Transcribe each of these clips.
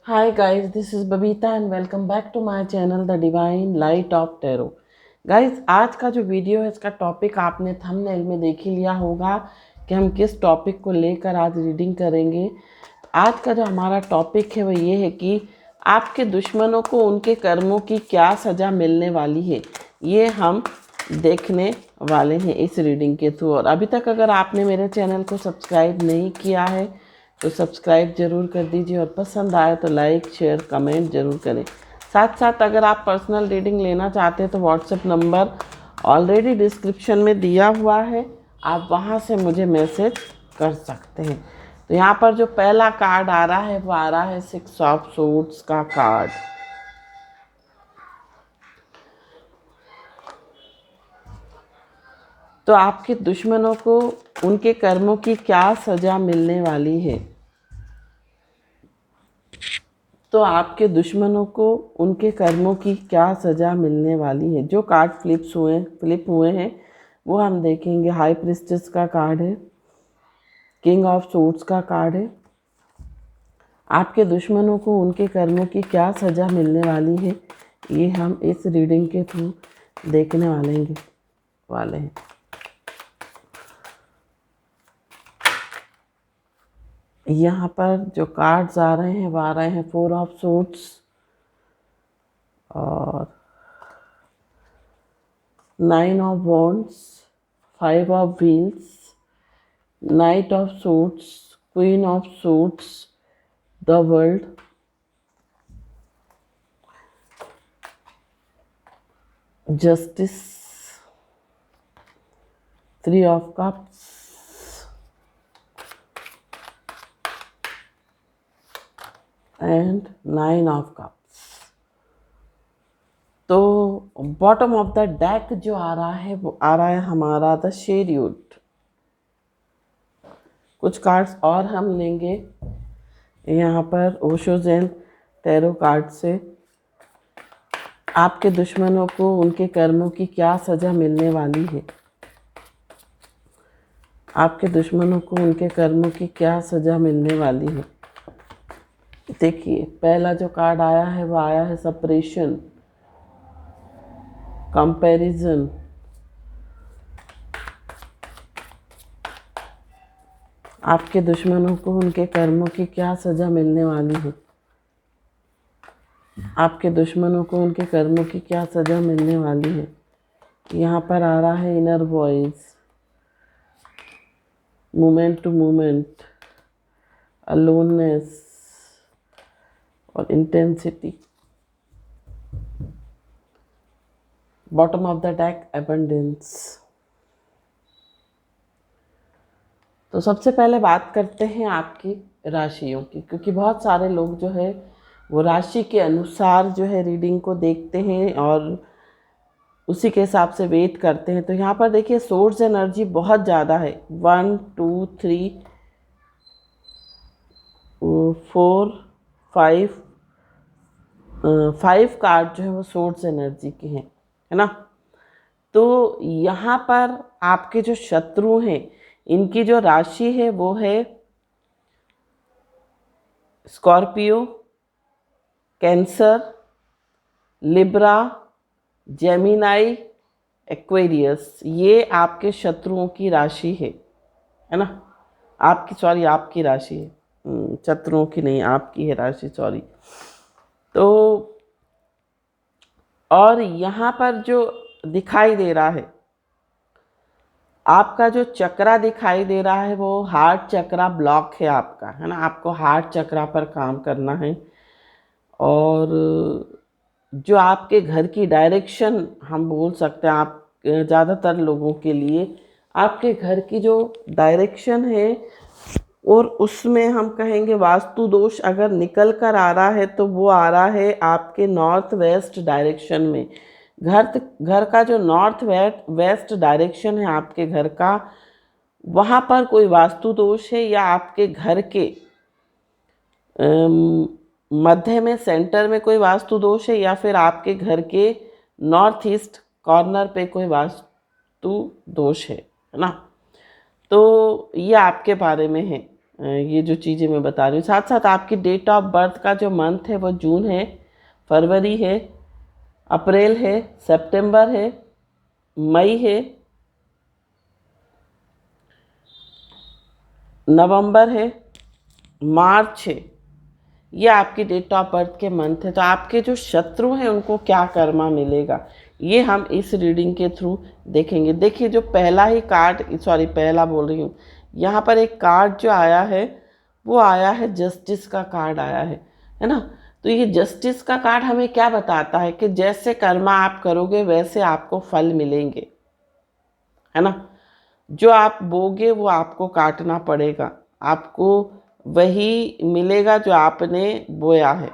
Hi guys, this is Babita and welcome back to my channel The Divine Light of Tarot। Guys, आज का जो video है इसका topic आपने thumbnail में देख ही लिया होगा कि हम किस टॉपिक को लेकर आज रीडिंग करेंगे। आज का जो हमारा टॉपिक है वो ये है कि आपके दुश्मनों को उनके कर्मों की क्या सज़ा मिलने वाली है, ये हम देखने वाले हैं इस रीडिंग के थ्रू। और अभी तक अगर आपने मेरे चैनल को सब्सक्राइब नहीं किया है तो सब्सक्राइब ज़रूर कर दीजिए और पसंद आए तो लाइक शेयर कमेंट ज़रूर करें। साथ साथ अगर आप पर्सनल रीडिंग लेना चाहते हैं तो व्हाट्सएप नंबर ऑलरेडी डिस्क्रिप्शन में दिया हुआ है, आप वहां से मुझे मैसेज कर सकते हैं। तो यहाँ पर जो पहला कार्ड आ रहा है वो आ रहा है 6 ऑफ सूट्स का कार्ड। तो आपके दुश्मनों को उनके कर्मों की क्या सज़ा मिलने वाली है। तो आपके दुश्मनों को उनके कर्मों की क्या सज़ा मिलने वाली है। जो कार्ड फ्लिप हुए हैं वो हम देखेंगे। हाई प्रिस्टेस का कार्ड है, किंग ऑफ सूट्स का कार्ड है। आपके दुश्मनों को उनके कर्मों की क्या सज़ा मिलने वाली है, ये हम इस रीडिंग के थ्रू देखने वाले हैं। यहाँ पर जो कार्ड्स आ रहे हैं वो आ रहे हैं 4 ऑफ सूट्स और 9 of wands, 5 of wheels, night of suits, queen of suits, the world, justice, 3 of cups and 9 of cups. तो बॉटम ऑफ द डेक जो आ रहा है वो आ रहा है हमारा द शेड्यूड। कुछ कार्ड्स और हम लेंगे यहाँ पर ओशो ज़ेन टैरो कार्ड से। आपके दुश्मनों को उनके कर्मों की क्या सज़ा मिलने वाली है। आपके दुश्मनों को उनके कर्मों की क्या सज़ा मिलने वाली है। देखिए, पहला जो कार्ड आया है वो आया है सेपरेशन, कंपैरिजन, आपके दुश्मनों को उनके कर्मों की क्या सज़ा मिलने वाली है। आपके दुश्मनों को उनके कर्मों की क्या सज़ा मिलने वाली है। यहाँ पर आ रहा है inner voice, moment to moment, aloneness और intensity. Bottom of the deck abundance. तो सबसे पहले बात करते हैं आपकी राशियों की, क्योंकि बहुत सारे लोग जो है वो राशि के अनुसार जो है रीडिंग को देखते हैं और उसी के हिसाब से वेट करते हैं। तो यहाँ पर देखिए सोर्स एनर्जी बहुत ज़्यादा है। 1 2 3 4 5 5 कार्ड जो है वो सोर्स एनर्जी के हैं, है ना। तो यहाँ पर आपके जो शत्रु हैं इनकी जो राशि है वो है Scorpio, cancer, Libra, Gemini, Aquarius. ये आपके शत्रुओं की राशि है ना। आपकी राशि है, शत्रुओं की नहीं, आपकी है राशि, सॉरी। तो और यहाँ पर जो दिखाई दे रहा है, आपका जो चक्रा दिखाई दे रहा है वो हार्ट चक्रा ब्लॉक है आपका, है ना। आपको हार्ट चक्रा पर काम करना है। और जो आपके घर की डायरेक्शन हम बोल सकते हैं, आप ज़्यादातर लोगों के लिए आपके घर की जो डायरेक्शन है और उसमें हम कहेंगे वास्तु दोष अगर निकल कर आ रहा है तो वो आ रहा है आपके नॉर्थ वेस्ट डायरेक्शन में। घर का जो नॉर्थ वेस्ट डायरेक्शन है आपके घर का, वहाँ पर कोई वास्तु दोष है या आपके घर के मध्य में सेंटर में कोई वास्तु दोष है या फिर आपके घर के नॉर्थ ईस्ट कॉर्नर पे कोई वास्तु दोष है ना। तो ये आपके बारे में है। ये जो चीज़ें मैं बता रही हूँ। साथ साथ आपकी डेट ऑफ बर्थ का जो मंथ है वो जून है, फरवरी है, अप्रैल है, सितंबर है, मई है, नवंबर है, मार्च है। ये आपकी डेट ऑफ बर्थ के मंथ है। तो आपके जो शत्रु हैं उनको क्या कर्मा मिलेगा, ये हम इस रीडिंग के थ्रू देखेंगे। देखिए, जो पहला ही कार्ड, सॉरी पहला बोल रही हूँ, यहाँ पर एक कार्ड जो आया है वो आया है जस्टिस का कार्ड आया है ना। तो ये जस्टिस का कार्ड हमें क्या बताता है कि जैसे कर्मा आप करोगे वैसे आपको फल मिलेंगे, है ना। जो आप बोगे वो आपको काटना पड़ेगा, आपको वही मिलेगा जो आपने बोया है।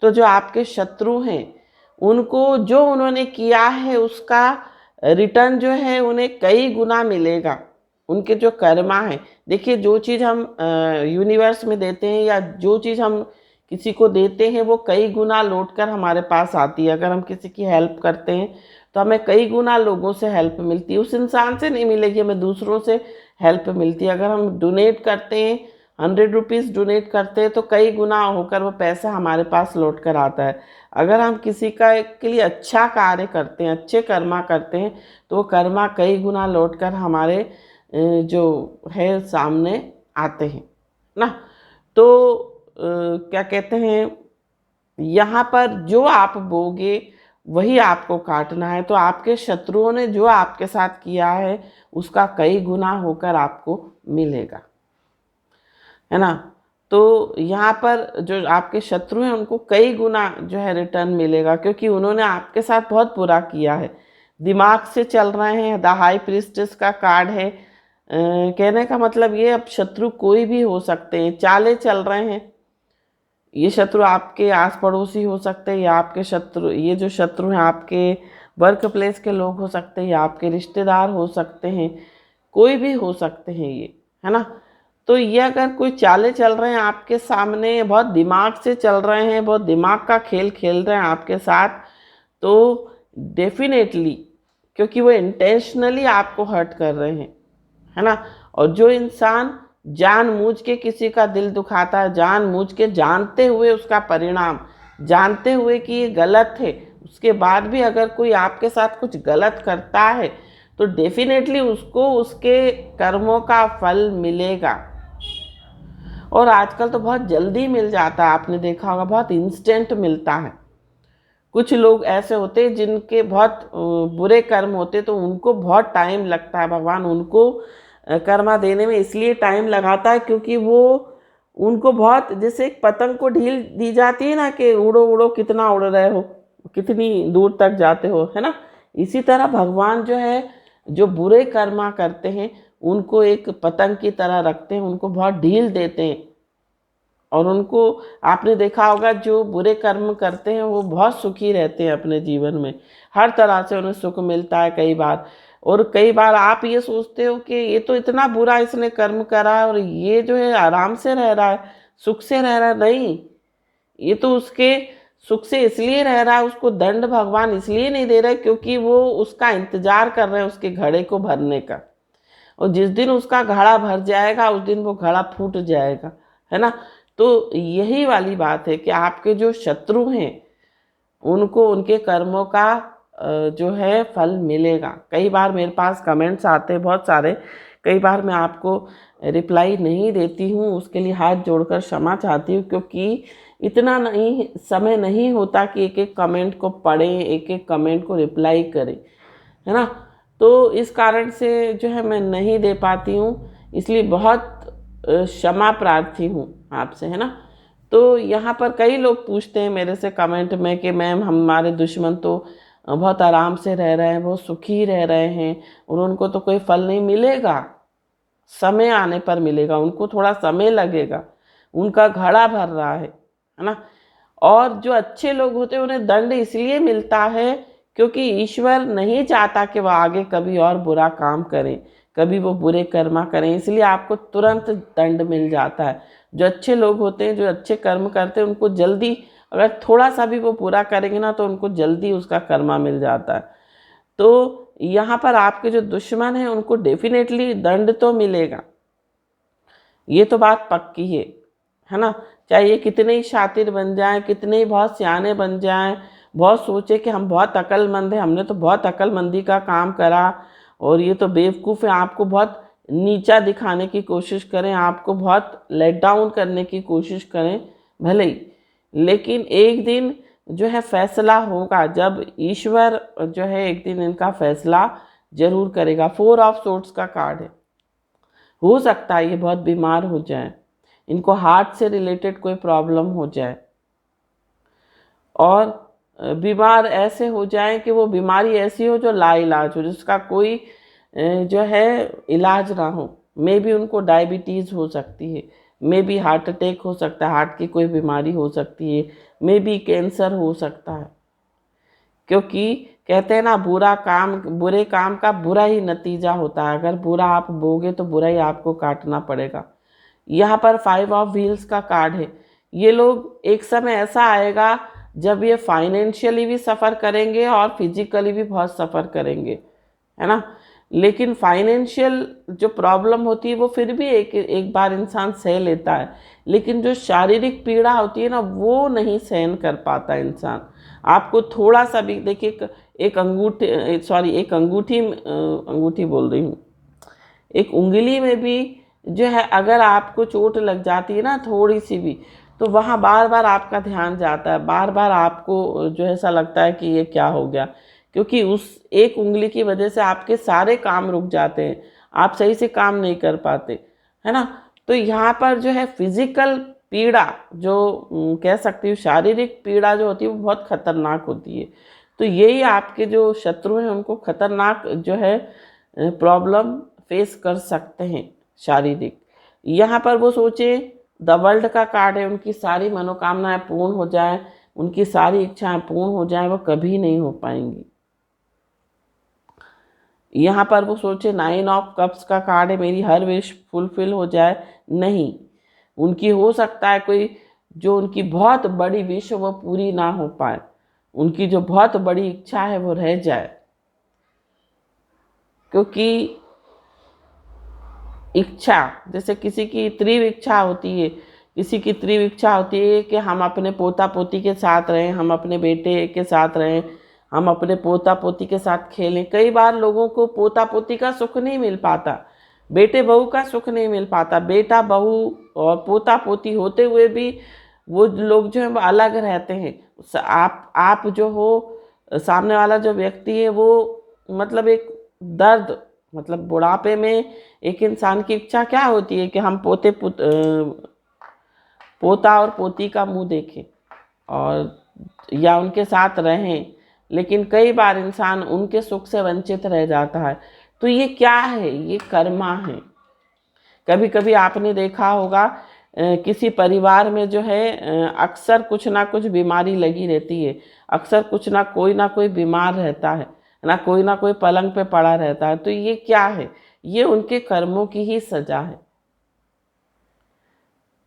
तो जो आपके शत्रु हैं उनको जो उन्होंने किया है उसका रिटर्न जो है उन्हें कई गुना मिलेगा, उनके जो कर्मा है। देखिए, जो चीज़ हम यूनिवर्स में देते हैं या जो चीज़ हम किसी को देते हैं वो कई गुना लौट कर हमारे पास आती है। अगर हम किसी की हेल्प करते हैं तो हमें कई गुना लोगों से हेल्प मिलती है, उस इंसान से नहीं मिलेगी, हमें दूसरों से हेल्प मिलती है। अगर हम डोनेट करते हैं, 100 रुपीज़ डोनेट करते हैं तो कई गुना होकर वो पैसा हमारे पास लौट कर आता है। अगर हम किसी का के लिए अच्छा कार्य करते हैं, अच्छे कर्मा करते हैं, तो वो कर्मा कई गुना लौट कर हमारे जो है सामने आते हैं ना। तो क्या कहते हैं, यहाँ पर जो आप बोगे वही आपको काटना है। तो आपके शत्रुओं ने जो आपके साथ किया है उसका कई गुना होकर आपको मिलेगा, है ना। तो यहाँ पर जो आपके शत्रु हैं उनको कई गुना जो है रिटर्न मिलेगा, क्योंकि उन्होंने आपके साथ बहुत बुरा किया है। दिमाग से चल रहे हैं, द हाई प्रीस्टेस का कार्ड है। कहने का मतलब ये, अब शत्रु कोई भी हो सकते हैं, चाले चल रहे हैं। ये शत्रु आपके आस पड़ोसी हो सकते हैं, या आपके शत्रु, ये जो शत्रु हैं आपके वर्क प्लेस के लोग हो सकते हैं, या आपके रिश्तेदार हो सकते हैं, कोई भी हो सकते हैं ये, है ना। तो ये अगर कोई चाले चल रहे हैं आपके सामने, बहुत दिमाग से चल रहे हैं, बहुत दिमाग का खेल खेल रहे हैं आपके साथ, तो डेफिनेटली, क्योंकि वो इंटेंशनली आपको हर्ट कर रहे हैं, है ना। और जो इंसान जानबूझ के किसी का दिल दुखाता है, जानबूझ के, जानते हुए उसका परिणाम, जानते हुए कि ये गलत है, उसके बाद भी अगर कोई आपके साथ कुछ गलत करता है तो डेफिनेटली उसको उसके कर्मों का फल मिलेगा। और आजकल तो बहुत जल्दी मिल जाता है, आपने देखा होगा, बहुत इंस्टेंट मिलता है। कुछ लोग ऐसे होते हैं जिनके बहुत बुरे कर्म होते तो उनको बहुत टाइम लगता है, भगवान उनको कर्मा देने में इसलिए टाइम लगाता है क्योंकि वो उनको बहुत, जैसे एक पतंग को ढील दी जाती है ना कि उड़ो उड़ो, कितना उड़ रहे हो, कितनी दूर तक जाते हो, है ना। इसी तरह भगवान जो है, जो बुरे कर्मा करते हैं उनको एक पतंग की तरह रखते हैं, उनको बहुत ढील देते हैं। और उनको, आपने देखा होगा, जो बुरे कर्म करते हैं वो बहुत सुखी रहते हैं अपने जीवन में, हर तरह से उन्हें सुख मिलता है कई बार। और कई बार आप ये सोचते हो कि ये तो इतना बुरा इसने कर्म करा है और ये जो है आराम से रह रहा है, सुख से रह रहा है। नहीं, ये तो उसके सुख से इसलिए रह रहा है, उसको दंड भगवान इसलिए नहीं दे रहे क्योंकि वो उसका इंतजार कर रहे हैं उसके घड़े को भरने का। और जिस दिन उसका घड़ा भर जाएगा उस दिन वो घड़ा फूट जाएगा, है ना। तो यही वाली बात है कि आपके जो शत्रु हैं उनको उनके कर्मों का जो है फल मिलेगा। कई बार मेरे पास कमेंट्स आते हैं बहुत सारे, कई बार मैं आपको रिप्लाई नहीं देती हूँ, उसके लिए हाथ जोड़कर क्षमा चाहती हूँ, क्योंकि इतना नहीं समय नहीं होता कि एक एक कमेंट को पढ़ें, एक एक कमेंट को रिप्लाई करें, है ना। तो इस कारण से जो है मैं नहीं दे पाती हूँ, इसलिए बहुत क्षमा प्रार्थी हूँ आपसे, है ना। तो यहाँ पर कई लोग पूछते हैं मेरे से कमेंट में कि मैम हमारे दुश्मन तो बहुत आराम से रह रहे हैं, बहुत सुखी रह रहे हैं और उनको तो कोई फल नहीं मिलेगा, समय आने पर मिलेगा, उनको थोड़ा समय लगेगा, उनका घड़ा भर रहा है ना। और जो अच्छे लोग होते हैं उन्हें दंड इसलिए मिलता है क्योंकि ईश्वर नहीं चाहता कि वह आगे कभी और बुरा काम करें, कभी वो बुरे कर्मा करें, इसलिए आपको तुरंत दंड मिल जाता है। जो अच्छे लोग होते हैं, जो अच्छे कर्म करते हैं, उनको जल्दी, अगर थोड़ा सा भी वो पूरा करेंगे ना तो उनको जल्दी उसका कर्मा मिल जाता है। तो यहाँ पर आपके जो दुश्मन हैं उनको डेफिनेटली दंड तो मिलेगा, ये तो बात पक्की है ना। चाहे ये कितने ही शातिर बन जाएं, कितने ही बहुत सियाने बन जाएं, बहुत सोचे कि हम बहुत अक्लमंद हैं, हमने तो बहुत अक्लमंदी का काम करा और ये तो बेवकूफ़ है, आपको बहुत नीचा दिखाने की कोशिश करें, आपको बहुत लेट डाउन करने की कोशिश करें भले ही, लेकिन एक दिन जो है फैसला होगा, जब ईश्वर जो है एक दिन इनका फैसला जरूर करेगा। 4 ऑफ सोर्ट्स का कार्ड है। हो सकता है ये बहुत बीमार हो जाए, इनको हार्ट से रिलेटेड कोई प्रॉब्लम हो जाए और बीमार ऐसे हो जाए कि वो बीमारी ऐसी हो जो लाइलाज हो, जिसका कोई जो है इलाज ना हो। मे बी उनको डायबिटीज़ हो सकती है, मे बी हार्ट अटैक हो सकता है, हार्ट की कोई बीमारी हो सकती है, मे बी कैंसर हो सकता है। क्योंकि कहते हैं ना, बुरे काम का बुरा ही नतीजा होता है। अगर बुरा आप बोगे तो बुरा ही आपको काटना पड़ेगा। यहाँ पर 5 ऑफ व्हील्स का कार्ड है। ये लोग एक समय ऐसा आएगा जब ये फाइनेंशियली भी सफ़र करेंगे और फिजिकली भी बहुत सफ़र करेंगे, है ना। लेकिन फाइनेंशियल जो प्रॉब्लम होती है वो फिर भी एक बार इंसान सह लेता है, लेकिन जो शारीरिक पीड़ा होती है ना, वो नहीं सहन कर पाता इंसान। आपको थोड़ा सा भी देखिए, एक अंगूठी बोल रही हूँ, एक उंगली में भी जो है अगर आपको चोट लग जाती है ना थोड़ी सी भी, तो वहाँ बार बार आपका ध्यान जाता है, बार बार आपको जो ऐसा लगता है कि ये क्या हो गया, क्योंकि उस एक उंगली की वजह से आपके सारे काम रुक जाते हैं, आप सही से काम नहीं कर पाते, है ना। तो यहाँ पर जो है फिजिकल पीड़ा, जो कह सकती हूँ शारीरिक पीड़ा जो होती है वो बहुत खतरनाक होती है। तो यही आपके जो शत्रु हैं उनको खतरनाक जो है प्रॉब्लम फेस कर सकते हैं शारीरिक। यहाँ पर वो सोचे द वर्ल्ड का कार्ड है, उनकी सारी मनोकामनाएं पूर्ण हो जाए, उनकी सारी इच्छाएं पूर्ण हो जाएं, वो कभी नहीं हो पाएंगी। यहाँ पर वो सोचे 9 ऑफ कप्स का कार्ड है, मेरी हर विश फुलफिल हो जाए, नहीं। उनकी हो सकता है कोई जो उनकी बहुत बड़ी विश वो पूरी ना हो पाए, उनकी जो बहुत बड़ी इच्छा है वो रह जाए। क्योंकि इच्छा, जैसे किसी की तीव्र इच्छा होती है, किसी की तीव्र इच्छा होती है कि हम अपने पोता पोती के साथ रहें, हम अपने बेटे के साथ रहें, हम अपने पोता पोती के साथ खेलें। कई बार लोगों को पोता पोती का सुख नहीं मिल पाता, बेटे बहू का सुख नहीं मिल पाता। बेटा बहू और पोता पोती होते हुए भी वो लोग जो है वो अलग रहते हैं। आप जो हो, सामने वाला जो व्यक्ति है वो मतलब एक दर्द, मतलब बुढ़ापे में एक इंसान की इच्छा क्या होती है कि हम पोता और पोती का मुंह देखें और या उनके साथ रहें, लेकिन कई बार इंसान उनके सुख से वंचित रह जाता है। तो ये क्या है, ये कर्मा है। कभी कभी आपने देखा होगा किसी परिवार में जो है अक्सर कुछ ना कुछ बीमारी लगी रहती है, अक्सर कुछ ना कोई बीमार रहता है ना कोई पलंग पे पड़ा रहता है। तो ये क्या है, ये उनके कर्मों की ही सजा है।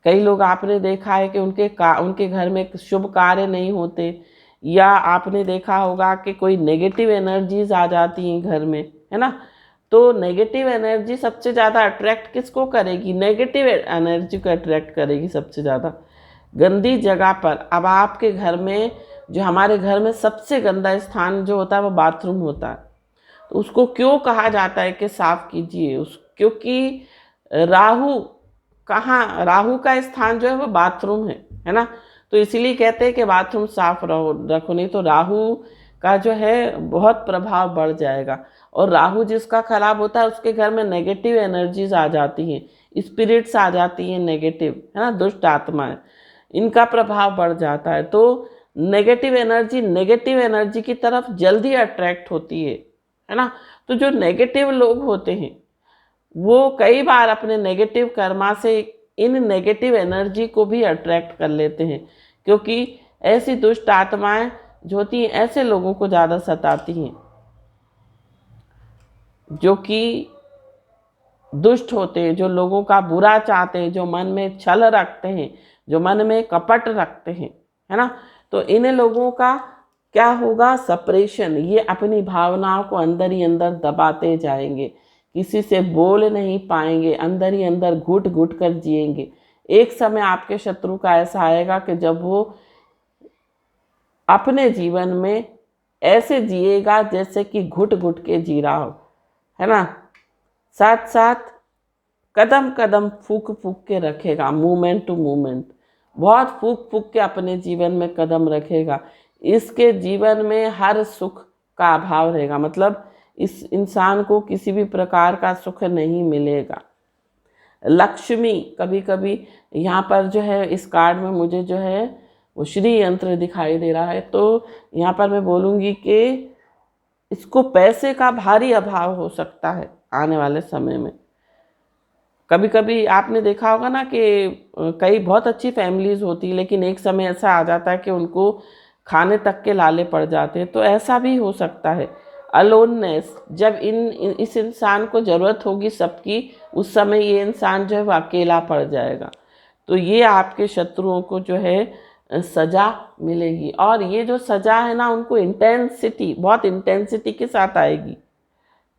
कई लोग आपने देखा है कि उनके घर में शुभ कार्य नहीं होते, या आपने देखा होगा कि कोई नेगेटिव एनर्जीज आ जाती हैं घर में, है ना। तो नेगेटिव एनर्जी सबसे ज़्यादा अट्रैक्ट किसको करेगी, नेगेटिव एनर्जी को अट्रैक्ट करेगी सबसे ज़्यादा। गंदी जगह पर, अब आपके घर में जो हमारे घर में सबसे गंदा स्थान जो होता है वो बाथरूम होता है। तो उसको क्यों कहा जाता है कि साफ कीजिए क्योंकि राहु का स्थान जो है वो बाथरूम है ना। तो इसीलिए कहते हैं कि बाथरूम साफ रखो, नहीं तो राहु का जो है बहुत प्रभाव बढ़ जाएगा। और राहु जिसका खराब होता है उसके घर में नेगेटिव एनर्जीज आ जाती हैं, स्पिरिट्स आ जाती हैं नेगेटिव, है ना, दुष्ट आत्माएं, इनका प्रभाव बढ़ जाता है। तो नेगेटिव एनर्जी की तरफ जल्दी अट्रैक्ट होती है ना। तो जो नेगेटिव लोग होते हैं वो कई बार अपने नेगेटिव कर्मा से इन नेगेटिव एनर्जी को भी अट्रैक्ट कर लेते हैं, क्योंकि ऐसी दुष्ट आत्माएं जो होती हैं ऐसे लोगों को ज़्यादा सताती हैं जो कि दुष्ट होते हैं, जो लोगों का बुरा चाहते हैं, जो मन में छल रखते हैं, जो मन में कपट रखते हैं, है ना। तो इन लोगों का क्या होगा, सप्रेशन, ये अपनी भावनाओं को अंदर ही अंदर दबाते जाएंगे किसी से बोल नहीं पाएंगे, अंदर ही अंदर घुट घुट कर जिएंगे। एक समय आपके शत्रु का ऐसा आएगा कि जब वो अपने जीवन में ऐसे जिएगा जैसे कि घुट घुट के जी रहा हो, है ना। साथ साथ कदम कदम फूक फूक के रखेगा, मूवमेंट टू मूवमेंट, बहुत फूक फूक के अपने जीवन में कदम रखेगा। इसके जीवन में हर सुख का अभाव रहेगा, मतलब इस इंसान को किसी भी प्रकार का सुख नहीं मिलेगा। लक्ष्मी, कभी कभी यहाँ पर जो है इस कार्ड में मुझे जो है वो श्री यंत्र दिखाई दे रहा है, तो यहाँ पर मैं बोलूँगी कि इसको पैसे का भारी अभाव हो सकता है आने वाले समय में। कभी कभी आपने देखा होगा ना कि कई बहुत अच्छी फैमिलीज होती, लेकिन एक समय ऐसा आ जाता है कि उनको खाने तक के लाले पड़ जाते हैं, तो ऐसा भी हो सकता है। अलोननेस, जब इस इंसान को ज़रूरत होगी सबकी, उस समय ये इंसान जो है वो अकेला पड़ जाएगा। तो ये आपके शत्रुओं को जो है सज़ा मिलेगी, और ये जो सज़ा है ना उनको इंटेंसिटी, बहुत इंटेंसिटी के साथ आएगी,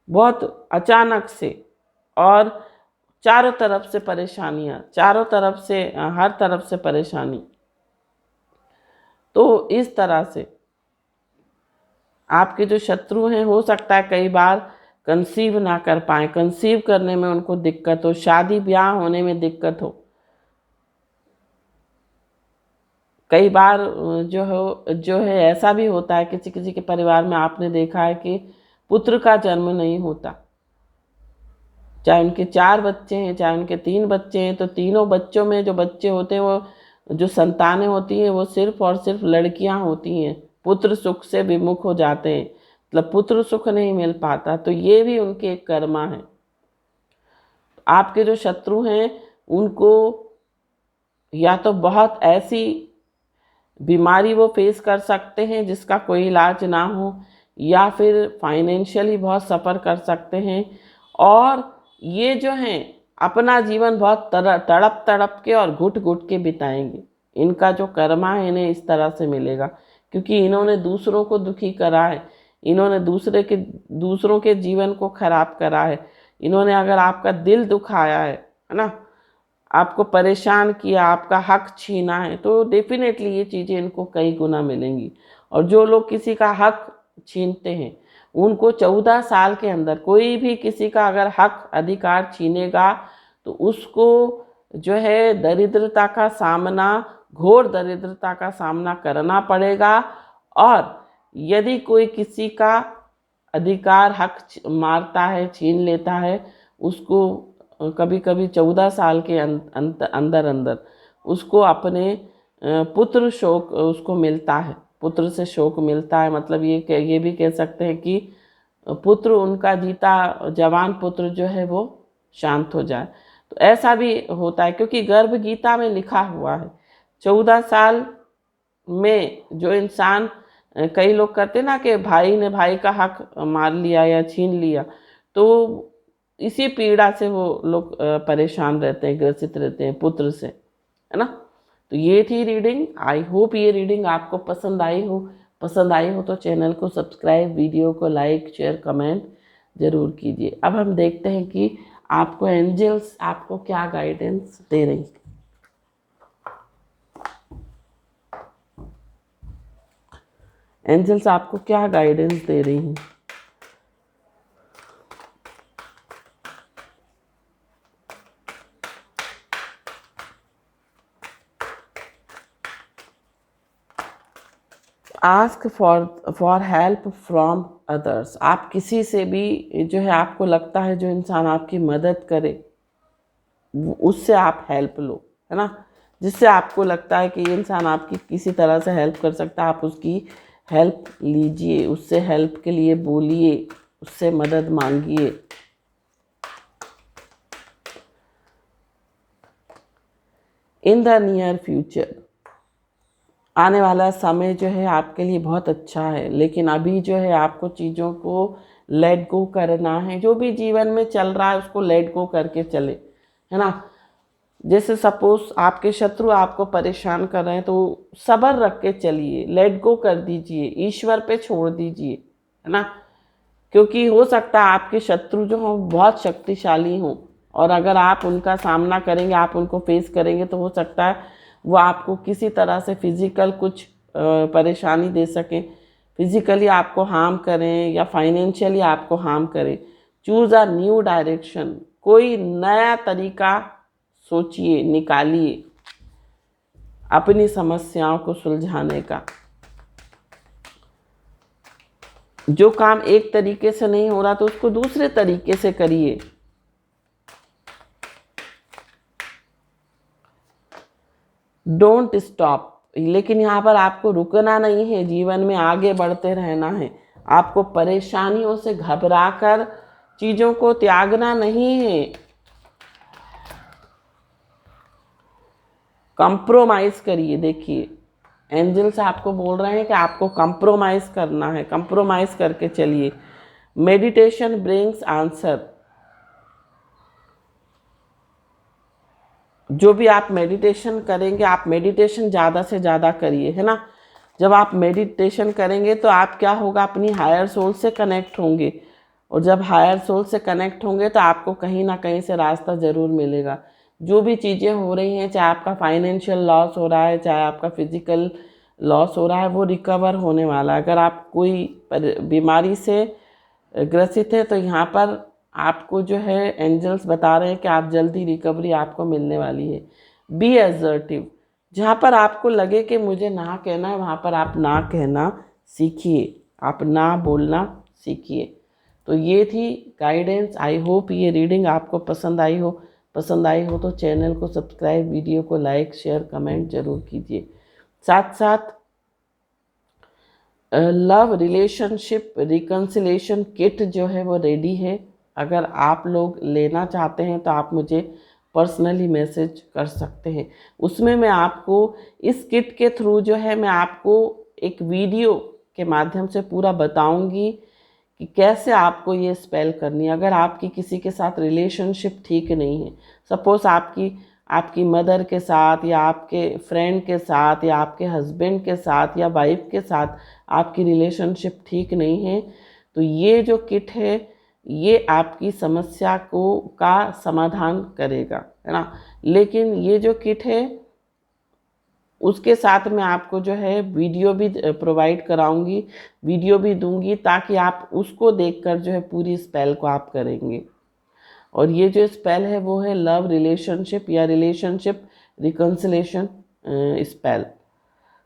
बहुत अचानक से, और चारों तरफ से परेशानियां, चारों तरफ से हर तरफ से परेशानी। तो इस तरह से आपके जो शत्रु हैं, हो सकता है कई बार कंसीव ना कर पाए, कंसीव करने में उनको दिक्कत हो, शादी ब्याह होने में दिक्कत हो। कई बार जो है ऐसा भी होता है, किसी किसी के परिवार में आपने देखा है कि पुत्र का जन्म नहीं होता, चाहे उनके 4 बच्चे हैं, चाहे उनके 3 बच्चे हैं, तो तीनों बच्चों में जो बच्चे होते हैं, वो जो संतानें होती हैं वो सिर्फ और सिर्फ लड़कियां होती हैं। पुत्र सुख से विमुख हो जाते हैं, मतलब पुत्र सुख नहीं मिल पाता, तो ये भी उनके एक कर्मा है। आपके जो शत्रु हैं उनको या तो बहुत ऐसी बीमारी वो फेस कर सकते हैं जिसका कोई इलाज ना हो, या फिर फाइनेंशियली बहुत सफ़र कर सकते हैं, और ये जो हैं अपना जीवन बहुत तड़प तड़प के और घुट घुट के बिताएंगे। इनका जो कर्मा है इन्हें इस तरह से मिलेगा, क्योंकि इन्होंने दूसरों को दुखी करा है, इन्होंने दूसरों के जीवन को खराब करा है, इन्होंने अगर आपका दिल दुखाया है ना, आपको परेशान किया, आपका हक छीना है, तो डेफिनेटली ये चीज़ें इनको कई गुना मिलेंगी। और जो लोग किसी का हक छीनते हैं उनको 14 साल के अंदर, कोई भी किसी का अगर हक अधिकार छीनेगा तो उसको जो है दरिद्रता का सामना, घोर दरिद्रता का सामना करना पड़ेगा। और यदि कोई किसी का अधिकार हक मारता है, छीन लेता है, उसको कभी कभी 14 साल के अंदर अंदर उसको अपने पुत्र शोक उसको मिलता है, पुत्र से शोक मिलता है। मतलब ये भी कह सकते हैं कि पुत्र उनका जीता जवान पुत्र जो है वो शांत हो जाए, तो ऐसा भी होता है, क्योंकि गर्भ गीता में लिखा हुआ है 14 साल में जो इंसान, कई लोग करते ना कि भाई ने भाई का हक मार लिया या छीन लिया, तो इसी पीड़ा से वो लोग परेशान रहते हैं, ग्रसित रहते हैं पुत्र से, है ना। तो ये थी रीडिंग। आई होप ये रीडिंग आपको पसंद आई हो तो चैनल को सब्सक्राइब, वीडियो को लाइक शेयर कमेंट ज़रूर कीजिए। अब हम देखते हैं कि आपको एंजल्स आपको क्या गाइडेंस दे रही हैं। एंजल्स आपको क्या गाइडेंस दे रही हैं। Ask for help from others. आप किसी से भी जो है आपको लगता है जो इंसान आपकी मदद करे उससे आप हेल्प लो, है ना। जिससे आपको लगता है कि ये इंसान आपकी किसी तरह से हेल्प कर सकता है, आप उसकी हेल्प लीजिए, उससे हेल्प के लिए बोलिए, उससे मदद मांगिए। इन द नियर फ्यूचर, आने वाला समय जो है आपके लिए बहुत अच्छा है, लेकिन अभी जो है आपको चीज़ों को लेट गो करना है। जो भी जीवन में चल रहा है उसको लेट गो करके चले, है ना। जैसे सपोज आपके शत्रु आपको परेशान कर रहे हैं तो सब्र रख के चलिए, लेट गो कर दीजिए, ईश्वर पे छोड़ दीजिए, है ना। क्योंकि हो सकता है आपके शत्रु जो हों बहुत शक्तिशाली हों, और अगर आप उनका सामना करेंगे, आप उनको फेस करेंगे, तो हो सकता है वो आपको किसी तरह से फिज़िकल कुछ परेशानी दे सकें, फिज़िकली आपको हार्म करें या फाइनेंशियली आपको हार्म करें। चूज़ अ न्यू डायरेक्शन, कोई नया तरीका सोचिए, निकालिए अपनी समस्याओं को सुलझाने का। जो काम एक तरीके से नहीं हो रहा तो उसको दूसरे तरीके से करिए। डोंट स्टॉप, लेकिन यहाँ पर आपको रुकना नहीं है, जीवन में आगे बढ़ते रहना है। आपको परेशानियों से घबराकर चीज़ों को त्यागना नहीं है। कंप्रोमाइज़ करिए। देखिए एंजल्स आपको बोल रहे हैं कि आपको कंप्रोमाइज़ करना है, कंप्रोमाइज़ करके चलिए। Meditation brings answer. जो भी आप मेडिटेशन करेंगे, आप मेडिटेशन ज़्यादा से ज़्यादा करिए, है ना। जब आप मेडिटेशन करेंगे तो आप क्या होगा, अपनी हायर सोल से कनेक्ट होंगे, और जब हायर सोल से कनेक्ट होंगे तो आपको कहीं ना कहीं से रास्ता ज़रूर मिलेगा। जो भी चीज़ें हो रही हैं, चाहे आपका फाइनेंशियल लॉस हो रहा है, चाहे आपका फिजिकल लॉस हो रहा है, वो रिकवर होने वाला है। अगर आप कोई बीमारी से ग्रसित है तो यहाँ पर आपको जो है एंजल्स बता रहे हैं कि आप जल्दी रिकवरी आपको मिलने वाली है। बी एजर्टिव, जहाँ पर आपको लगे कि मुझे ना कहना है, वहाँ पर आप ना कहना सीखिए, आप ना बोलना सीखिए। तो ये थी गाइडेंस। आई होप ये रीडिंग आपको पसंद आई हो। पसंद आई हो तो चैनल को सब्सक्राइब, वीडियो को लाइक, शेयर, कमेंट जरूर कीजिए। साथ साथ लव रिलेशनशिप रिकन्सिलेशन किट जो है वो रेडी है। अगर आप लोग लेना चाहते हैं तो आप मुझे पर्सनली मैसेज कर सकते हैं। उसमें मैं आपको इस किट के थ्रू जो है मैं आपको एक वीडियो के माध्यम से पूरा बताऊंगी कि कैसे आपको ये स्पेल करनी है। अगर आपकी किसी के साथ रिलेशनशिप ठीक नहीं है, सपोज़ आपकी मदर के साथ या आपके फ्रेंड के साथ या आपके हस्बैंड के साथ या वाइफ के साथ आपकी रिलेशनशिप ठीक नहीं है, तो ये जो किट है ये आपकी समस्या का समाधान करेगा, है ना। लेकिन ये जो किट है उसके साथ मैं आपको जो है वीडियो भी प्रोवाइड कराऊंगी, वीडियो भी दूंगी, ताकि आप उसको देखकर जो है पूरी स्पेल को आप करेंगे। और ये जो स्पेल है वो है लव रिलेशनशिप या रिलेशनशिप रिकन्सिलेशन स्पेल।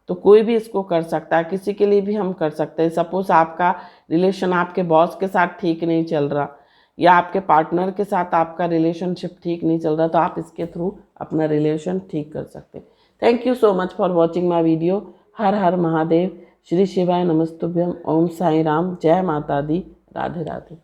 तो कोई भी इसको कर सकता है, किसी के लिए भी हम कर सकते हैं। सपोज आपका रिलेशन आपके बॉस के साथ ठीक नहीं चल रहा, या आपके पार्टनर के साथ आपका रिलेशनशिप ठीक नहीं चल रहा, तो आप इसके थ्रू अपना रिलेशन ठीक कर सकते हैं। Thank you so much for watching my video. हर हर महादेव, श्री शिवाय नमस्तुभ्यम, ओम साई राम, जय माता दी, राधे राधे।